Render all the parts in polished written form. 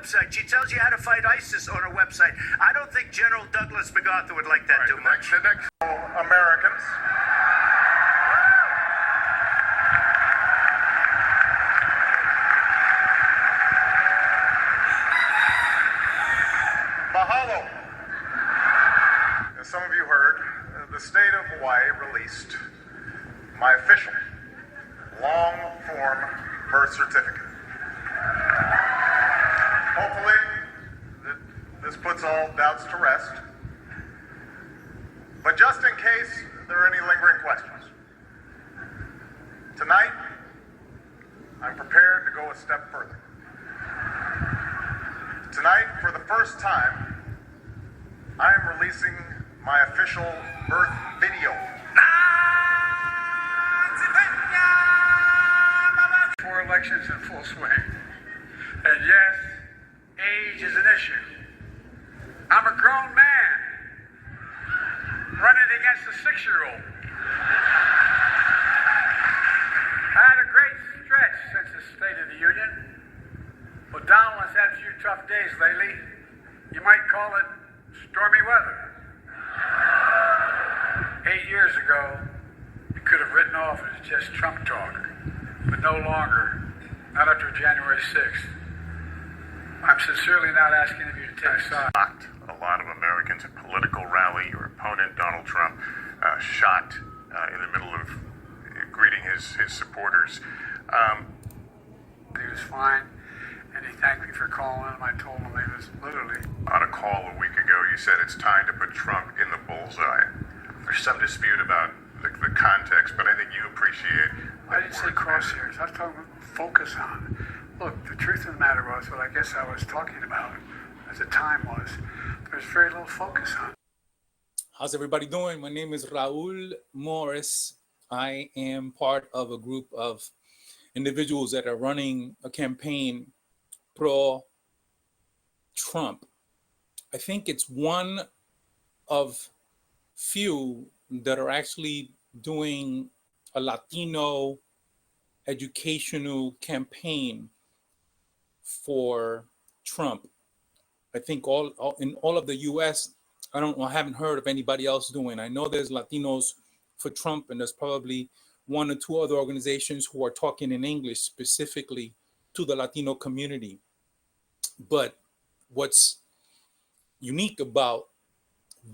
website. She tells you how to fight ISIS on her website. I don't think General Douglas MacArthur would like that too much. The next Americans. Mahalo. As some of you heard, the state of Hawaii released my official long-form birth certificate. Hopefully, this puts all doubts to rest. But just in case there are any lingering questions, tonight, I'm prepared to go a step further. Tonight, for the first time, I am releasing my official birth video. Four elections in full swing. And yes, age is an issue. I'm a grown man running against a 6-year-old. I had a great stretch since the State of the Union. But Donald's had a few tough days lately. You might call it stormy weather. 8 years ago, you could have written off as just Trump talk, but no longer, not after January 6th. I'm sincerely not asking of you to take sides. A lot of Americans, a political rally, your opponent, Donald Trump, shot in the middle of greeting his supporters. He was fine, and he thanked me for calling him. I told him he was literally... On a call a week ago, you said it's time to put Trump in the bullseye. There's some dispute about the context, but I think you appreciate... I didn't say crosshairs. I was talking about focus on. Look, the truth of the matter was, what I guess I was talking about at the time was, there's very little focus on. How's everybody doing? My name is Raul Morris. I am part of a group of individuals that are running a campaign pro-Trump. I think it's one of few that are actually doing a Latino educational campaign for Trump. I think in all of the U.S., I haven't heard of anybody else doing. I know there's Latinos for Trump, and there's probably one or two other organizations who are talking in English specifically to the Latino community. But what's unique about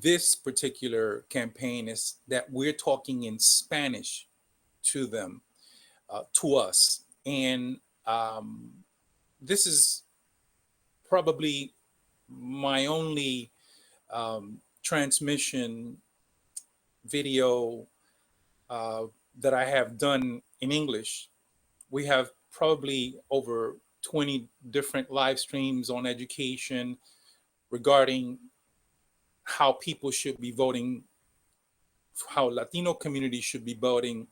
this particular campaign is that we're talking in Spanish to them, to us. And this is probably my only transmission video that I have done in English. We have probably over 20 different live streams on education regarding how people should be voting, how Latino communities should be voting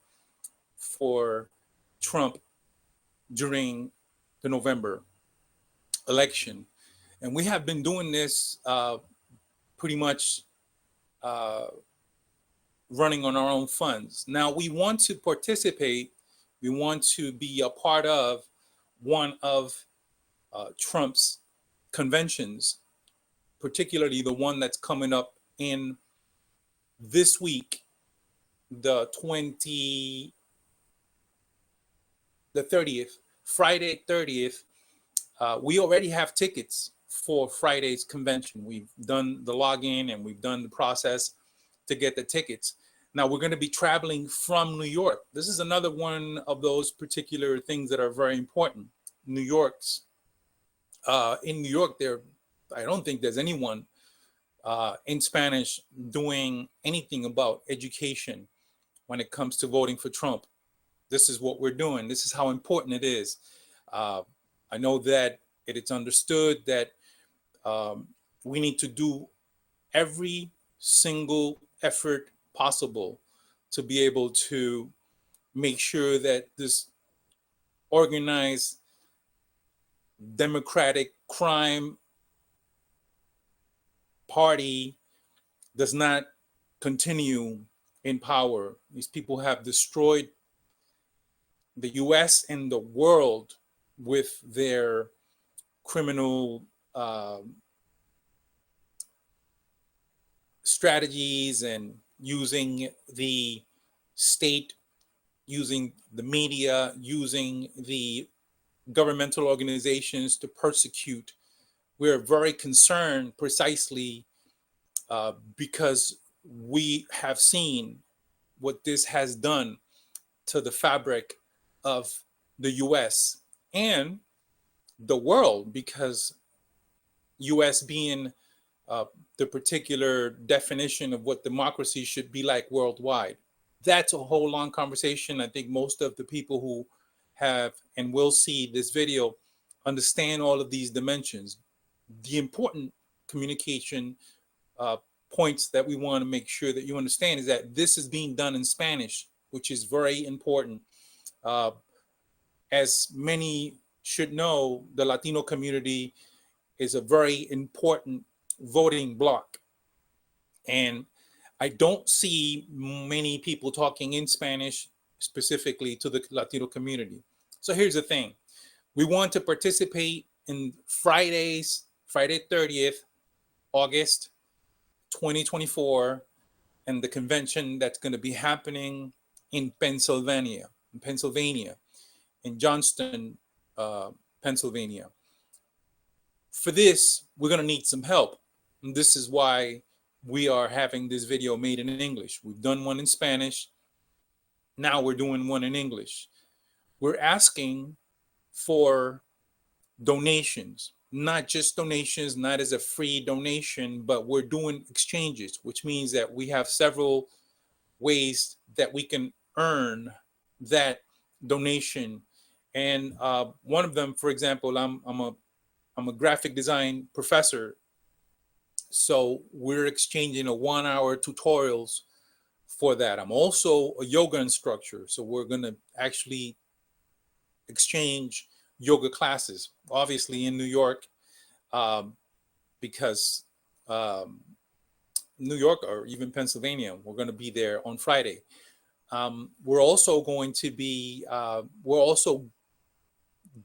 for Trump during the November election. And we have been doing this pretty much running on our own funds. Now we want to participate, we want to be a part of one of Trump's conventions, particularly the one that's coming up in this week, the 30th, Friday 30th. We already have tickets for Friday's convention. We've done the login and we've done the process to get the tickets. Now we're going to be traveling from New York. This is another one of those particular things that are very important. New York's, in New York, I don't think there's anyone in Spanish doing anything about education when it comes to voting for Trump. This is what we're doing. This is how important it is. I know that it's understood that we need to do every single effort possible to be able to make sure that this organized Democratic crime party does not continue in power. These people have destroyed the US and the world with their criminal strategies and using the state, using the media, using the governmental organizations to persecute. We're very concerned precisely because we have seen what this has done to the fabric of the US and the world, because US being the particular definition of what democracy should be like worldwide. That's a whole long conversation. I think most of the people who have and will see this video understand all of these dimensions. The important communication points that we want to make sure that you understand is that this is being done in Spanish, which is very important. As many should know, the Latino community is a very important voting bloc. And I don't see many people talking in Spanish specifically to the Latino community. So here's the thing. We want to participate in Friday 30th, August 2024, and the convention that's going to be happening in Pennsylvania, in Johnston, Pennsylvania. For this, we're going to need some help. And this is why we are having this video made in English. We've done one in Spanish. Now we're doing one in English. We're asking for donations, not just donations, not as a free donation, but we're doing exchanges, which means that we have several ways that we can earn that donation. And one of them, for example, I'm a graphic design professor. So we're exchanging a 1-hour tutorials for that. I'm also a yoga instructor. So we're going to actually exchange yoga classes, obviously in New York, because New York or even Pennsylvania, we're going to be there on Friday. We're also going to be, we're also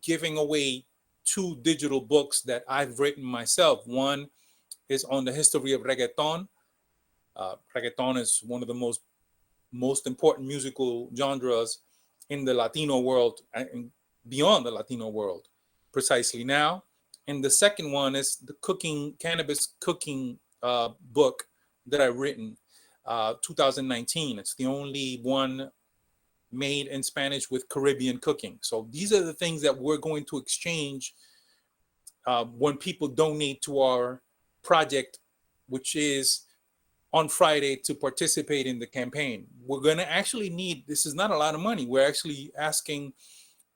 giving away 2 digital books that I've written myself. One is on the history of reggaeton. Reggaeton is one of the most important musical genres in the Latino world and beyond the Latino world, precisely now. And the second one is the cannabis cooking book that I've written, 2019. It's the only one made in Spanish with Caribbean cooking. So these are the things that we're going to exchange when people donate to our project, which is on Friday, to participate in the campaign. We're going to actually need, this is not a lot of money. We're actually asking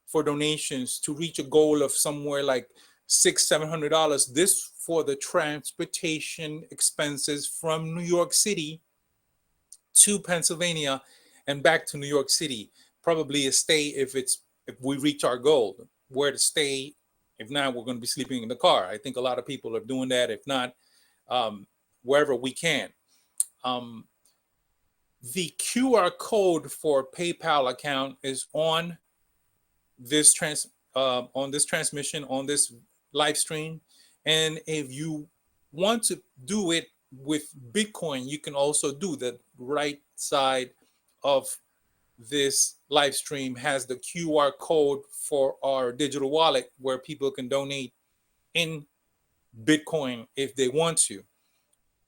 for donations to reach a goal of somewhere like $600-700. This for the transportation expenses from New York City to Pennsylvania and back to New York City. Probably a stay if we reach our goal. Where to stay? If not, we're going to be sleeping in the car. I think a lot of people are doing that. If not, wherever we can. The QR code for PayPal account is on this transmission, on this live stream. And if you want to do it with Bitcoin, you can also do the right side of this live stream has the QR code for our digital wallet where people can donate in Bitcoin if they want to.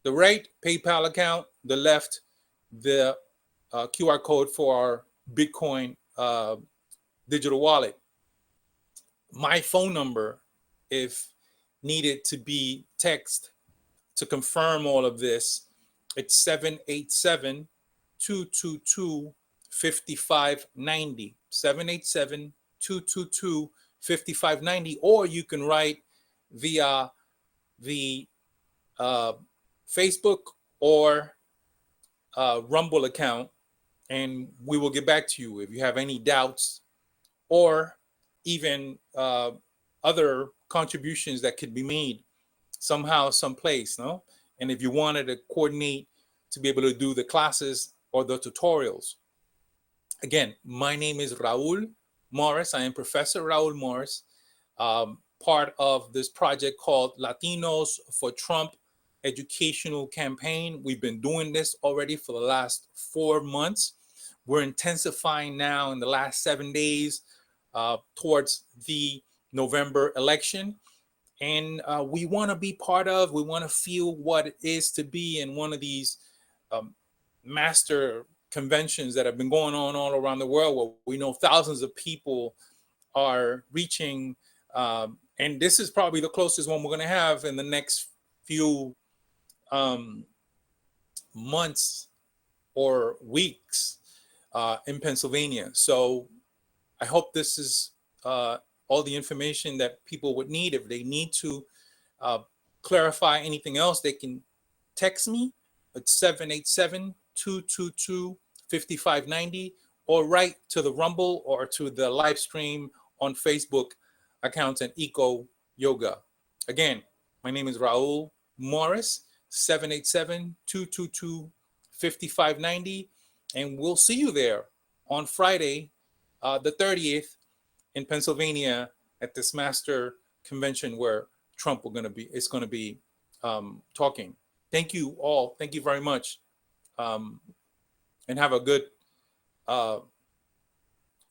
The right PayPal account, the left, the QR code for our Bitcoin digital wallet. My phone number, if needed to be text to confirm all of this, it's 787-222-5590. 787-222-5590. Or you can write via the Facebook or Rumble account, and we will get back to you if you have any doubts or even other contributions that could be made somehow, someplace, no? And if you wanted to coordinate to be able to do the classes or the tutorials. Again, my name is Raul Morris. I am Professor Raul Morris. part of this project called Latinos for Trump educational campaign. We've been doing this already for the last 4 months. We're intensifying now in the last 7 days towards the November election. And we want to be part of, we want to feel what it is to be in one of these master conventions that have been going on all around the world, where we know thousands of people are reaching. And this is probably the closest one we're going to have in the next few months or weeks in Pennsylvania. So I hope this is all the information that people would need. If they need to clarify anything else, they can text me at 787-222-5590 or write to the Rumble or to the live stream on Facebook accounts at Eco Yoga. Again, my name is Raul Morris, 787-222-5590, and we'll see you there on Friday, the 30th, in Pennsylvania at this master convention where Trump is going to be talking. Thank you all. Thank you very much. And have a good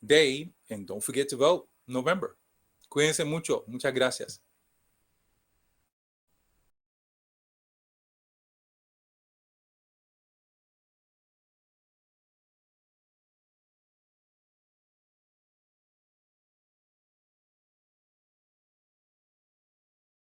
day. And don't forget to vote in November. Cuídense mucho. Muchas gracias.